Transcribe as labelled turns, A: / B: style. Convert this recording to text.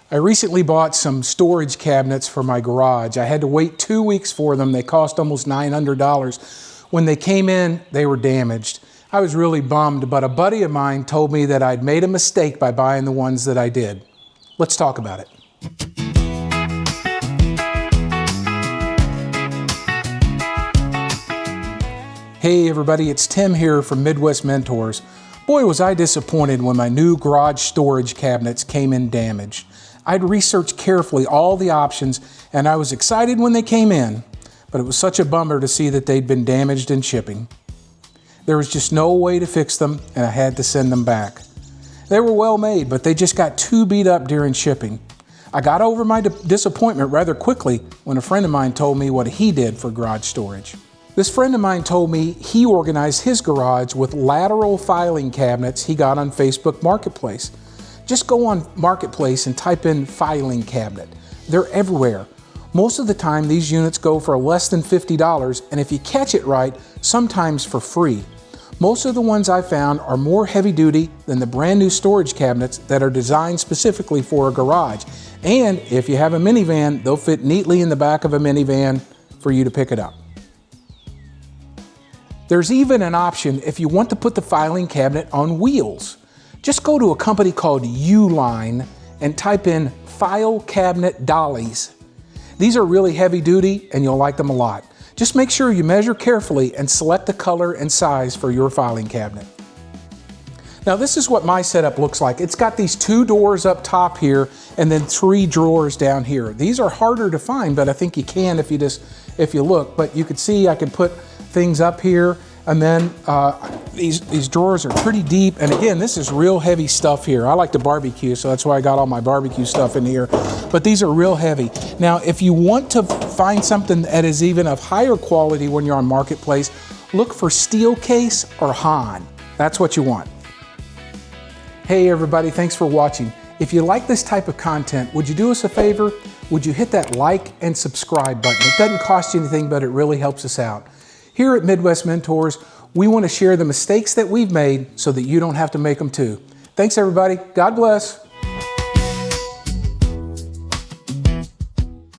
A: I recently bought some storage cabinets for my garage. I had to wait 2 weeks for them. They cost almost $900. When they came in, they were damaged. I was really bummed, but a buddy of mine told me that I'd made a mistake by buying the ones that I did. Let's talk about it. Hey everybody, it's Tim here from Midwest Mentors. Boy, was I disappointed when my new garage storage cabinets came in damaged. I'd researched carefully all the options and I was excited when they came in, but it was such a bummer to see that they'd been damaged in shipping. There was just no way to fix them and I had to send them back. They were well made, but they just got too beat up during shipping. I got over my disappointment rather quickly when a friend of mine told me what he did for garage storage. This friend of mine told me he organized his garage with Lateral filing cabinets he got on Facebook Marketplace. Just go on Marketplace and type in filing cabinet. They're everywhere. Most of the time these units go for less than $50, and if you catch it right, sometimes for free. Most of the ones I found are more heavy duty than the brand new storage cabinets that are designed specifically for a garage. And if you have a minivan, they'll fit neatly in the back of a minivan for you to pick it up. There's even an option if you want to put the filing cabinet on wheels. Just go to a company called Uline and type in file cabinet dollies. These are really heavy duty and you'll like them a lot. Just make sure you measure carefully and select the color and size for your filing cabinet. Now this is what my setup looks like. It's got these 2 doors up top here and then 3 drawers down here. These are harder to find, but I think you can if you look. But you can see I can put things up here, and then these drawers are pretty deep. And again, this is real heavy stuff here. I like to barbecue, so that's why I got all my barbecue stuff in here. But these are real heavy. Now, if you want to find something that is even of higher quality when you're on Marketplace, look for Steelcase or Hahn. That's what you want. Hey everybody, thanks for watching. If you like this type of content, would you do us a favor? Would you hit that like and subscribe button? It doesn't cost you anything, but it really helps us out. Here at Midwest Mentors, we want to share the mistakes that we've made so that you don't have to make them too. Thanks everybody. God bless.